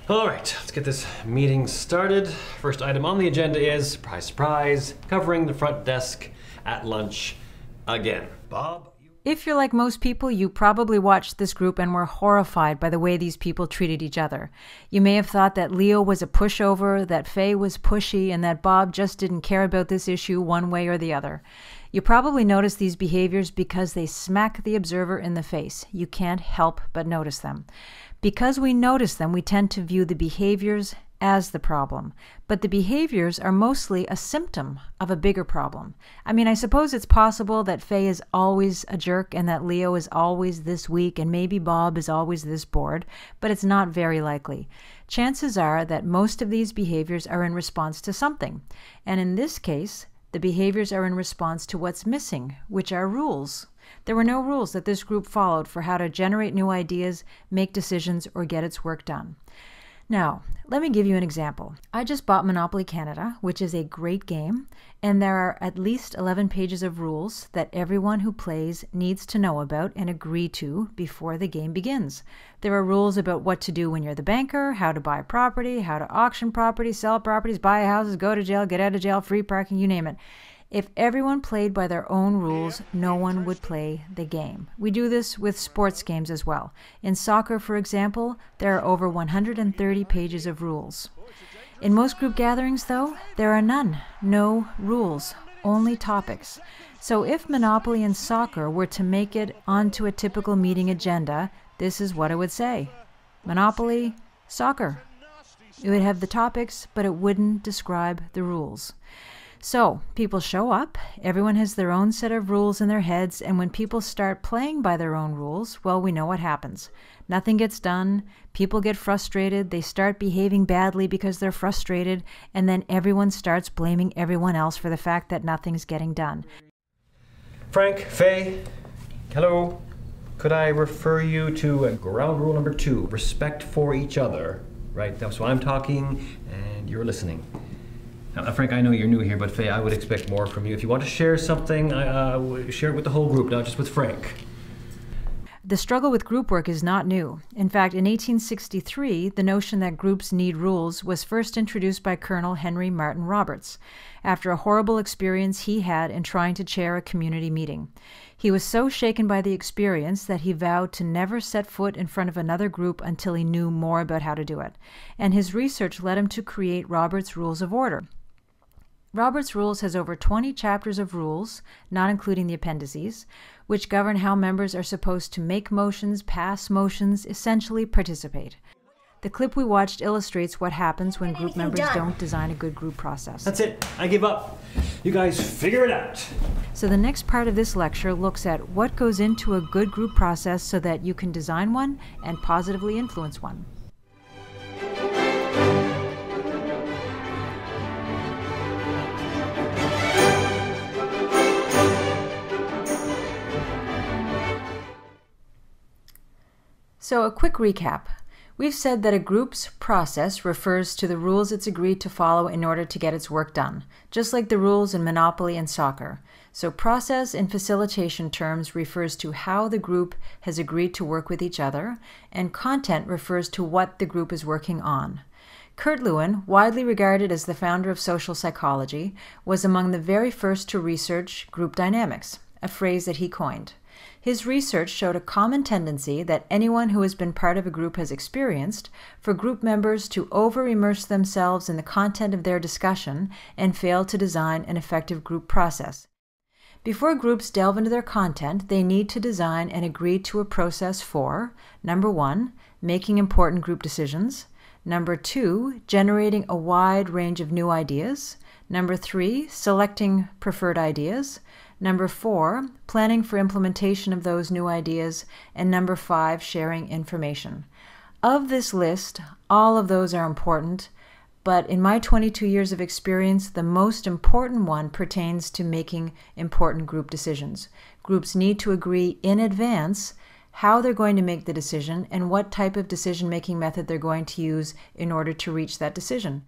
All right, let's get this meeting started. First item on the agenda is, surprise, surprise, covering the front desk at lunch again. Bob? If you're like most people, you probably watched this group and were horrified by the way these people treated each other. You may have thought that Leo was a pushover, that Faye was pushy, and that Bob just didn't care about this issue one way or the other. You probably noticed these behaviors because they smack the observer in the face. You can't help but notice them. Because we notice them, we tend to view the behaviors as the problem. But the behaviors are mostly a symptom of a bigger problem. I mean, I suppose it's possible that Faye is always a jerk and that Leo is always this weak and maybe Bob is always this bored, but it's not very likely. Chances are that most of these behaviors are in response to something. And in this case, the behaviors are in response to what's missing, which are rules. There were no rules that this group followed for how to generate new ideas, make decisions, or get its work done. Now, let me give you an example. I just bought Monopoly Canada, which is a great game, and there are at least 11 pages of rules that everyone who plays needs to know about and agree to before the game begins. There are rules about what to do when you're the banker, how to buy property, how to auction property, sell properties, buy houses, go to jail, get out of jail, free parking, you name it. If everyone played by their own rules, no one would play the game. We do this with sports games as well. In soccer, for example, there are over 130 pages of rules. In most group gatherings, though, there are none. No rules, only topics. So if Monopoly and soccer were to make it onto a typical meeting agenda, this is what it would say. Monopoly, soccer. It would have the topics, but it wouldn't describe the rules. So, people show up, everyone has their own set of rules in their heads, and when people start playing by their own rules, well, we know what happens. Nothing gets done, people get frustrated, they start behaving badly because they're frustrated, and then everyone starts blaming everyone else for the fact that nothing's getting done. Frank, Faye, hello. Could I refer you to ground rule number 2, respect for each other, right? That's why I'm talking, and you're listening. Now, Frank, I know you're new here, but Faye, I would expect more from you. If you want to share something, share it with the whole group, not just with Frank. The struggle with group work is not new. In fact, in 1863, the notion that groups need rules was first introduced by Colonel Henry Martin Roberts, after a horrible experience he had in trying to chair a community meeting. He was so shaken by the experience that he vowed to never set foot in front of another group until he knew more about how to do it. And his research led him to create Roberts' Rules of Order. Roberts' Rules has over 20 chapters of rules, not including the appendices, which govern how members are supposed to make motions, pass motions, essentially participate. The clip we watched illustrates what happens when group members don't design a good group process. That's it. I give up. You guys figure it out. So the next part of this lecture looks at what goes into a good group process so that you can design one and positively influence one. So a quick recap. We've said that a group's process refers to the rules it's agreed to follow in order to get its work done, just like the rules in Monopoly and soccer. So process in facilitation terms refers to how the group has agreed to work with each other, and content refers to what the group is working on. Kurt Lewin, widely regarded as the founder of social psychology, was among the very first to research group dynamics, a phrase that he coined. His research showed a common tendency that anyone who has been part of a group has experienced for group members to over-immerse themselves in the content of their discussion and fail to design an effective group process. Before groups delve into their content, they need to design and agree to a process for, number 1, making important group decisions, number 2, generating a wide range of new ideas, number 3, selecting preferred ideas, number 4, planning for implementation of those new ideas, and number 5, sharing information. Of this list, all of those are important, but in my 22 years of experience, the most important one pertains to making important group decisions. Groups need to agree in advance how they're going to make the decision and what type of decision-making method they're going to use in order to reach that decision.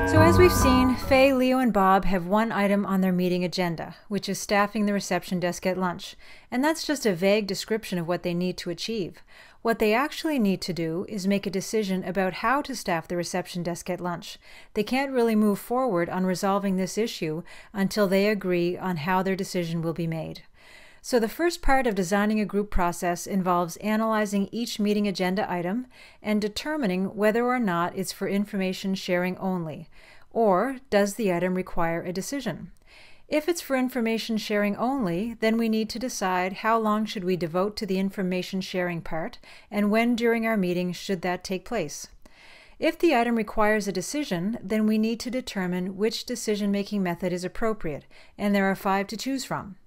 So So as we've seen, Faye, Leo, and Bob have one item on their meeting agenda, which is staffing the reception desk at lunch. And that's just a vague description of what they need to achieve. What they actually need to do is make a decision about how to staff the reception desk at lunch. They can't really move forward on resolving this issue until they agree on how their decision will be made. So the first part of designing a group process involves analyzing each meeting agenda item and determining whether or not it's for information sharing only, or does the item require a decision. If it's for information sharing only, then we need to decide how long should we devote to the information sharing part, and when during our meeting should that take place. If the item requires a decision, then we need to determine which decision-making method is appropriate, and there are 5 to choose from.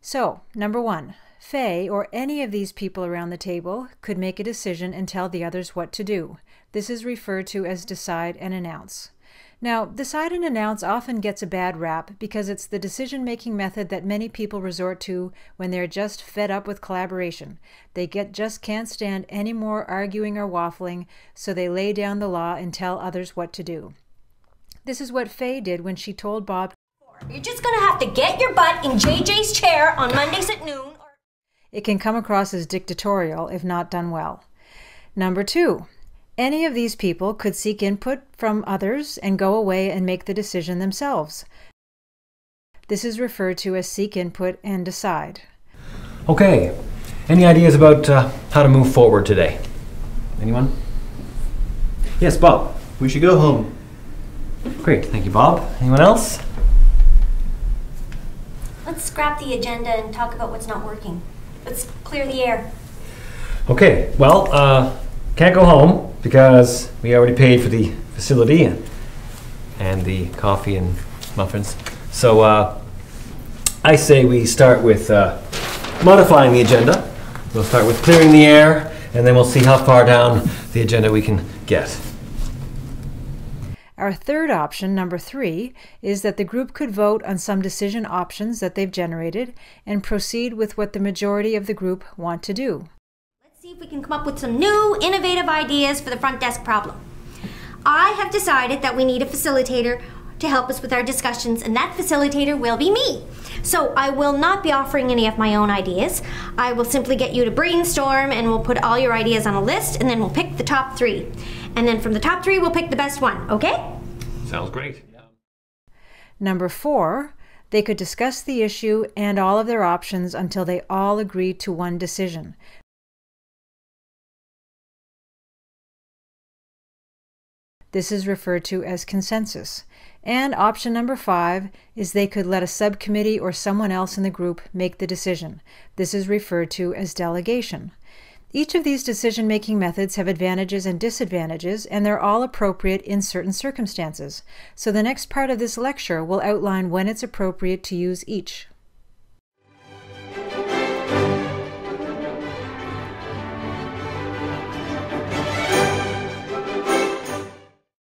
So, number 1, Faye, or any of these people around the table, could make a decision and tell the others what to do. This is referred to as decide and announce. Now, decide and announce often gets a bad rap because it's the decision-making method that many people resort to when they're just fed up with collaboration. They just can't stand any more arguing or waffling, so they lay down the law and tell others what to do. This is what Faye did when she told Bob, "You're just gonna have to get your butt in JJ's chair on Mondays at noon." It can come across as dictatorial if not done well. Number 2, any of these people could seek input from others and go away and make the decision themselves. This is referred to as seek input and decide. Okay, any ideas about how to move forward today? Anyone? Yes, Bob. We should go home. Great, thank you, Bob. Anyone else? Let's scrap the agenda and talk about what's not working. Let's clear the air. Okay, well, can't go home because we already paid for the facility and the coffee and muffins. So I say we start with modifying the agenda. We'll start with clearing the air, and then we'll see how far down the agenda we can get. Our third option, number 3, is that the group could vote on some decision options that they've generated and proceed with what the majority of the group want to do. Let's see if we can come up with some new, innovative ideas for the front desk problem. I have decided that we need a facilitator to help us with our discussions, and that facilitator will be me. So I will not be offering any of my own ideas. I will simply get you to brainstorm, and we'll put all your ideas on a list, and then we'll pick the top 3. And then from the top 3, we'll pick the best one, okay? Sounds great. Number 4, they could discuss the issue and all of their options until they all agreed to one decision. This is referred to as consensus. And option number 5 is they could let a subcommittee or someone else in the group make the decision. This is referred to as delegation. Each of these decision-making methods have advantages and disadvantages, and they're all appropriate in certain circumstances. So the next part of this lecture will outline when it's appropriate to use each.